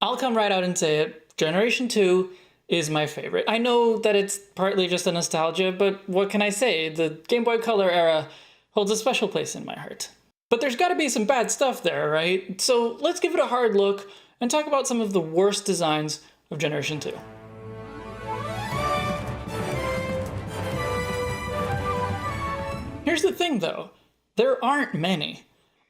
I'll come right out and say it. Generation 2 is my favorite. I know that it's partly just a nostalgia, but what can I say? The Game Boy Color era holds a special place in my heart. But there's gotta be some bad stuff there, right? So let's give it a hard look and talk about some of the worst designs of Generation 2. Here's the thing though, there aren't many.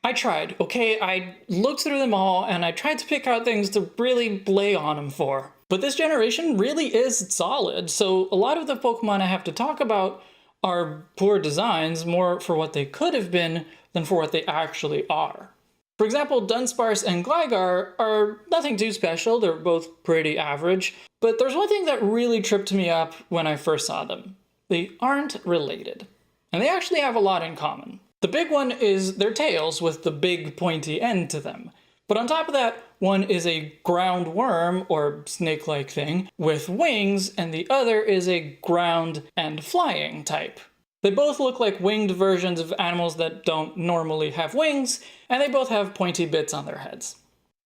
I tried, okay? I looked through them all and I tried to pick out things to really lay on them for. But this generation really is solid, so a lot of the Pokemon I have to talk about are poor designs, more for what they could have been than for what they actually are. For example, Dunsparce and Gligar are nothing too special, they're both pretty average, but there's one thing that really tripped me up when I first saw them. They aren't related. And they actually have a lot in common. The big one is their tails with the big pointy end to them. But on top of that, one is a ground worm, or snake-like thing, with wings, and the other is a ground and flying type. They both look like winged versions of animals that don't normally have wings, and they both have pointy bits on their heads.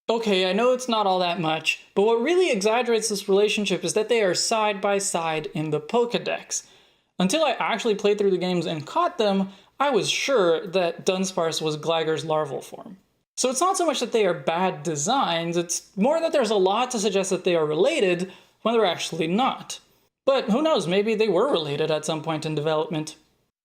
Okay, I know it's not all that much, but what really exaggerates this relationship is that they are side by side in the Pokédex. Until I actually played through the games and caught them, I was sure that Dunsparce was Gligar's larval form. So it's not so much that they are bad designs, it's more that there's a lot to suggest that they are related when they're actually not. But who knows, maybe they were related at some point in development.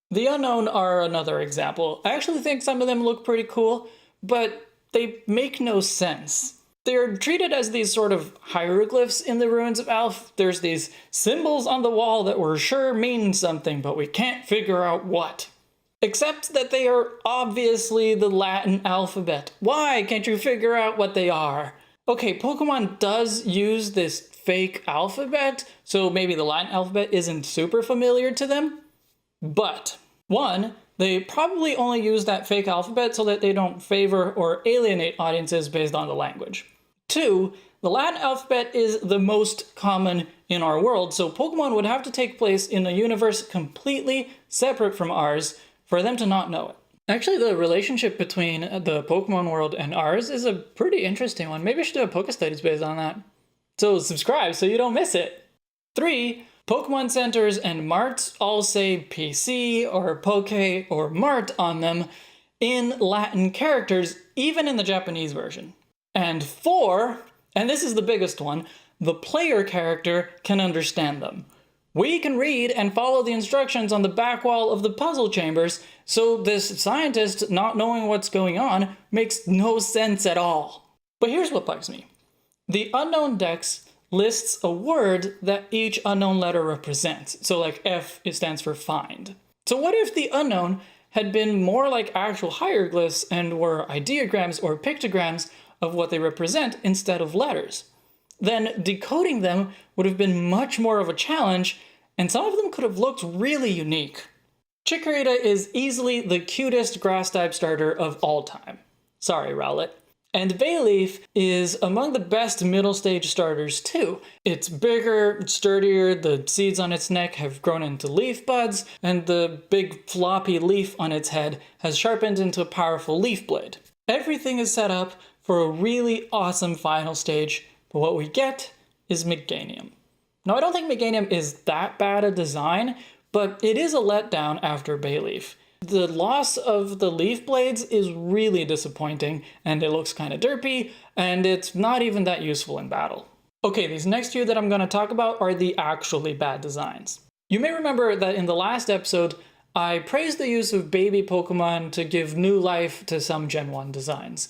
The Unknown are another example. I actually think some of them look pretty cool, but they make no sense. They're treated as these sort of hieroglyphs in the ruins of Alph. There's these symbols on the wall that we're sure mean something, but we can't figure out what. Except that they are obviously the Latin alphabet. Why can't you figure out what they are? Okay, Pokemon does use this fake alphabet, so maybe the Latin alphabet isn't super familiar to them. But, one, they probably only use that fake alphabet so that they don't favor or alienate audiences based on the language. Two, the Latin alphabet is the most common in our world, so Pokemon would have to take place in a universe completely separate from ours for them to not know it. Actually, the relationship between the Pokemon world and ours is a pretty interesting one. Maybe I should do a Pokestudies based on that. So subscribe so you don't miss it. 3, Pokemon centers and marts all say PC or Poke or Mart on them in Latin characters, even in the Japanese version. And 4, and this is the biggest one, the player character can understand them. We can read and follow the instructions on the back wall of the puzzle chambers, so this scientist not knowing what's going on makes no sense at all. But here's what bugs me. The Unknown Dex lists a word that each unknown letter represents. So like F, it stands for find. So what if the unknown had been more like actual hieroglyphs and were ideograms or pictograms of what they represent instead of letters? Then decoding them would have been much more of a challenge, and some of them could have looked really unique. Chikorita is easily the cutest grass-type starter of all time. Sorry, Rowlett. And Bayleaf is among the best middle stage starters too. It's bigger, sturdier, the seeds on its neck have grown into leaf buds, and the big floppy leaf on its head has sharpened into a powerful leaf blade. Everything is set up for a really awesome final stage, but what we get is Meganium. Now, I don't think Meganium is that bad a design, but it is a letdown after Bayleaf. The loss of the leaf blades is really disappointing, and it looks kind of derpy, and it's not even that useful in battle. Okay, these next few that I'm going to talk about are the actually bad designs. You may remember that in the last episode, I praised the use of baby Pokemon to give new life to some Gen 1 designs.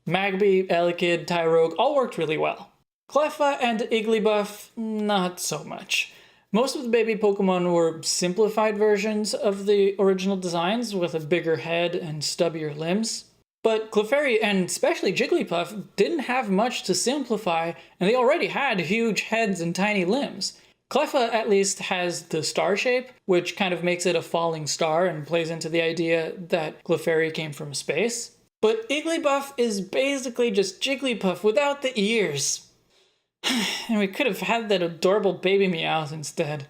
Magby, Elekid, Tyrogue all worked really well. Cleffa and Igglybuff, not so much. Most of the baby Pokemon were simplified versions of the original designs with a bigger head and stubbier limbs. But Clefairy and especially Jigglypuff didn't have much to simplify, and they already had huge heads and tiny limbs. Cleffa at least has the star shape, which kind of makes it a falling star and plays into the idea that Clefairy came from space. But Igglybuff is basically just Jigglypuff without the ears. And we could have had that adorable baby Meowth instead.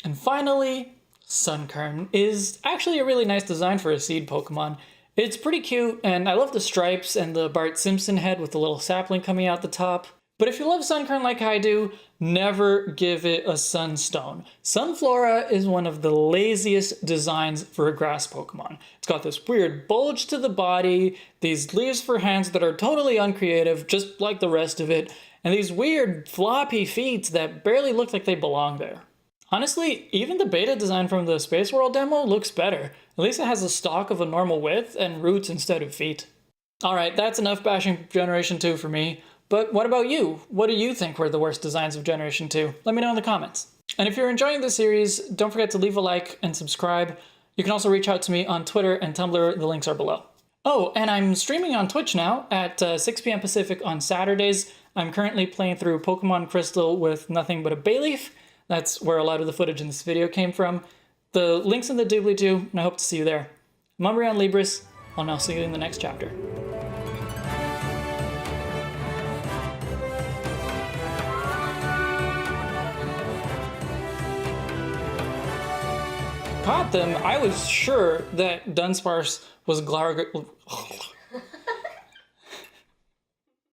And finally, Sunkern is actually a really nice design for a seed Pokemon. It's pretty cute, and I love the stripes and the Bart Simpson head with the little sapling coming out the top. But if you love Sunkern like I do, never give it a Sunstone. Sunflora is one of the laziest designs for a grass Pokemon. It's got this weird bulge to the body, these leaves for hands that are totally uncreative, just like the rest of it, and these weird floppy feet that barely look like they belong there. Honestly, even the beta design from the Space World demo looks better. At least it has a stalk of a normal width and roots instead of feet. Alright, that's enough bashing Generation 2 for me. But what about you? What do you think were the worst designs of Generation 2? Let me know in the comments. And if you're enjoying this series, don't forget to leave a like and subscribe. You can also reach out to me on Twitter and Tumblr, the links are below. Oh, and I'm streaming on Twitch now at 6 p.m. Pacific on Saturdays. I'm currently playing through Pokemon Crystal with nothing but a Bayleaf. That's where a lot of the footage in this video came from. The link's in the doobly-doo, and I hope to see you there. I'm Umbreon Libris. I'll now see you in the next chapter. Caught them, I was sure that Dunsparce was Glarg.